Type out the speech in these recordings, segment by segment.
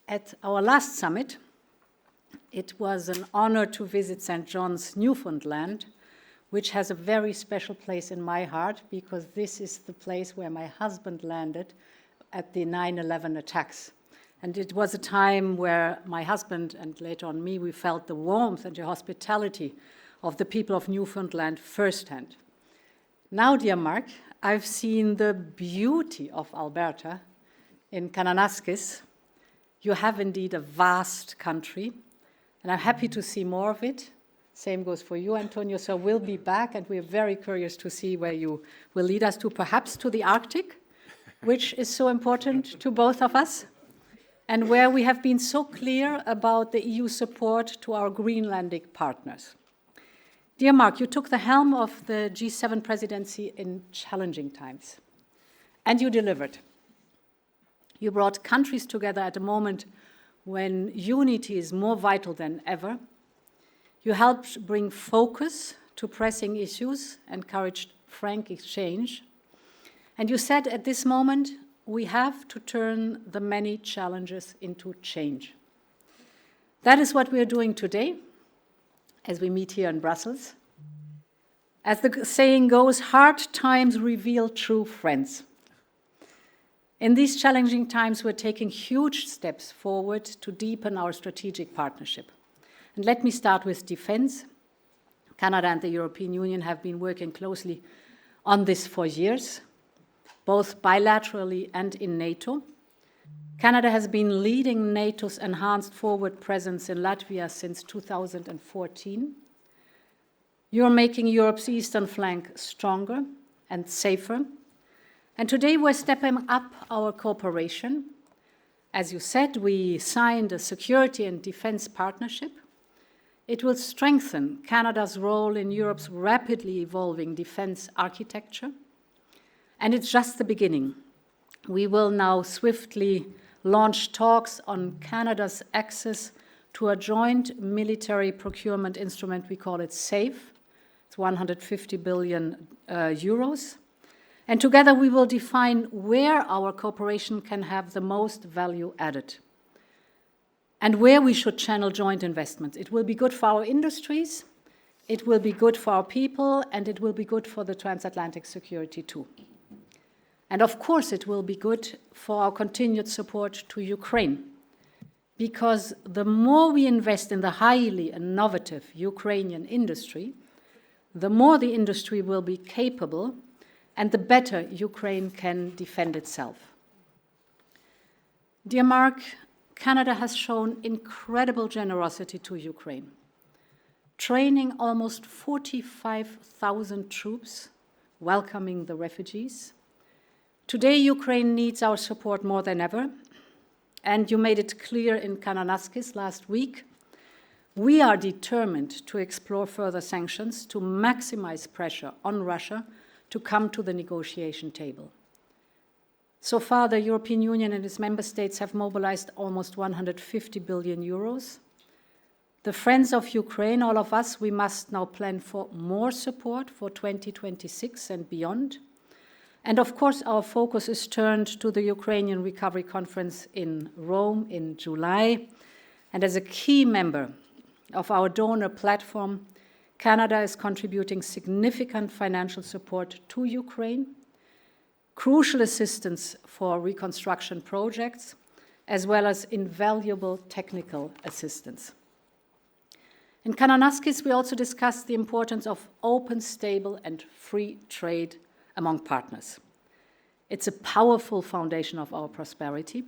At our last summit, it was an honor to visit St. John's, Newfoundland, which has a very special place in my heart because this is the place where my husband landed at the 9/11 attacks. And it was a time where my husband and later on me, we felt the warmth and the hospitality of the people of Newfoundland firsthand. Now, dear Mark, I've seen the beauty of Alberta in Kananaskis. You have indeed a vast country, and I'm happy to see more of it. Same goes for you, Antonio. So we'll be back, and we're very curious to see where you will lead us to, perhaps to the Arctic, which is so important to both of us, and where we have been so clear about the EU support to our Greenlandic partners. Dear Mark, you took the helm of the G7 presidency in challenging times, and you delivered. You brought countries together at a moment when unity is more vital than ever. You helped bring focus to pressing issues, encouraged frank exchange, and you said at this moment, we have to turn the many challenges into change. That is what we are doing today as we meet here in Brussels. As the saying goes, hard times reveal true friends. In these challenging times, we're taking huge steps forward to deepen our strategic partnership. And let me start with defense. Canada and the European Union have been working closely on this for years, both bilaterally and in NATO. Canada has been leading NATO's enhanced forward presence in Latvia since 2014. You're making Europe's eastern flank stronger and safer. And today we're stepping up our cooperation. As you said, we signed a security and defense partnership. It will strengthen Canada's role in Europe's rapidly evolving defense architecture. And it's just the beginning. We will now swiftly launch talks on Canada's access to a joint military procurement instrument. We call it SAFE. It's 150 billion euros. And together we will define where our cooperation can have the most value added and where we should channel joint investments. It will be good for our industries, it will be good for our people, and it will be good for the transatlantic security too. And of course it will be good for our continued support to Ukraine, because the more we invest in the highly innovative Ukrainian industry, the more the industry will be capable and the better Ukraine can defend itself. Dear Mark, Canada has shown incredible generosity to Ukraine, training almost 45,000 troops, welcoming the refugees. Today, Ukraine needs our support more than ever, and you made it clear in Kananaskis last week. We are determined to explore further sanctions to maximize pressure on Russia to come to the negotiation table. So far, the European Union and its member states have mobilized almost 150 billion euros. The friends of Ukraine, all of us, we must now plan for more support for 2026 and beyond. And of course, our focus is turned to the Ukrainian Recovery Conference in Rome in July. And as a key member of our donor platform, Canada is contributing significant financial support to Ukraine, crucial assistance for reconstruction projects, as well as invaluable technical assistance. In Kananaskis, we also discussed the importance of open, stable, and free trade among partners. It's a powerful foundation of our prosperity.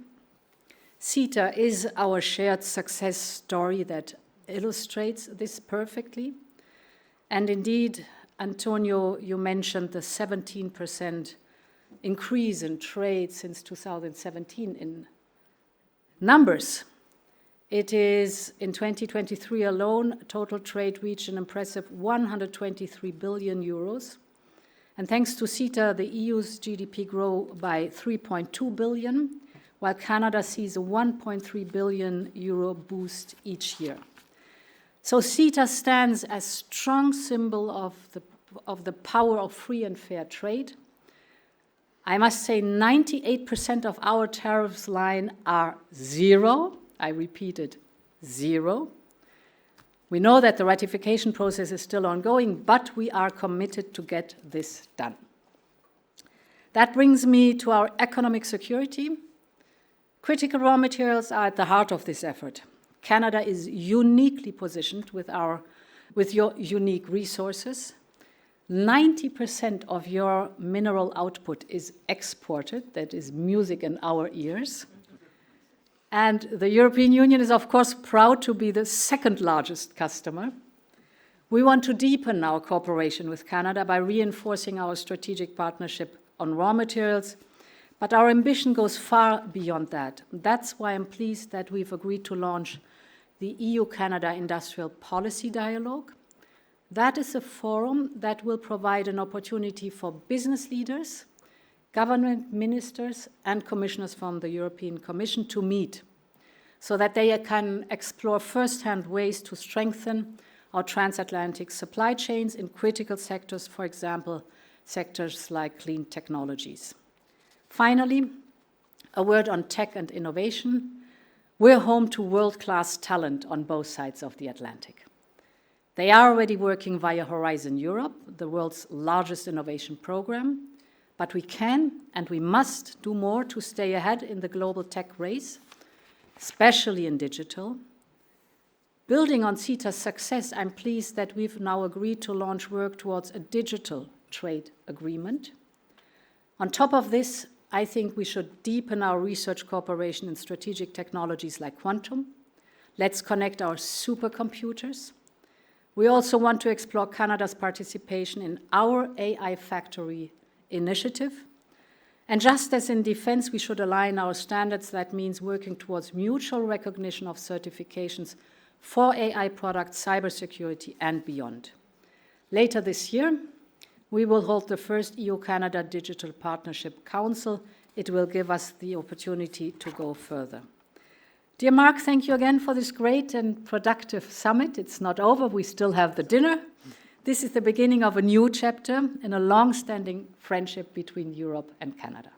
CETA is our shared success story that illustrates this perfectly. And indeed, Antonio, you mentioned the 17% increase in trade since 2017 in numbers. It is, in 2023 alone, total trade reached an impressive 123 billion euros. And thanks to CETA, the EU's GDP grew by 3.2 billion, while Canada sees a 1.3 billion euro boost each year. So CETA stands as a strong symbol of the power of free and fair trade. I must say 98% of our tariffs line are zero, I repeated, 0. We know that the ratification process is still ongoing, but we are committed to get this done. That brings me to our economic security. Critical raw materials are at the heart of this effort. Canada is uniquely positioned with your unique resources. 90% of your mineral output is exported. That is music in our ears. And the European Union is, of course, proud to be the second largest customer. We want to deepen our cooperation with Canada by reinforcing our strategic partnership on raw materials, but our ambition goes far beyond that. That's why I'm pleased that we've agreed to launch the EU-Canada Industrial Policy Dialogue. That is a forum that will provide an opportunity for business leaders, government ministers, and commissioners from the European Commission to meet so that they can explore first-hand ways to strengthen our transatlantic supply chains in critical sectors, for example, sectors like clean technologies. Finally, a word on tech and innovation. We're home to world-class talent on both sides of the Atlantic. They are already working via Horizon Europe, the world's largest innovation program, but we can and we must do more to stay ahead in the global tech race, especially in digital. Building on CETA's success, I'm pleased that we've now agreed to launch work towards a digital trade agreement. On top of this, I think we should deepen our research cooperation in strategic technologies like quantum. Let's connect our supercomputers. We also want to explore Canada's participation in our AI Factory initiative. And just as in defense, we should align our standards. That means working towards mutual recognition of certifications for AI products, cybersecurity, and beyond. Later this year, we will hold the first EU-Canada Digital Partnership Council. It will give us the opportunity to go further. Dear Mark, thank you again for this great and productive summit. It's not over, we still have the dinner. This is the beginning of a new chapter in a long-standing friendship between Europe and Canada.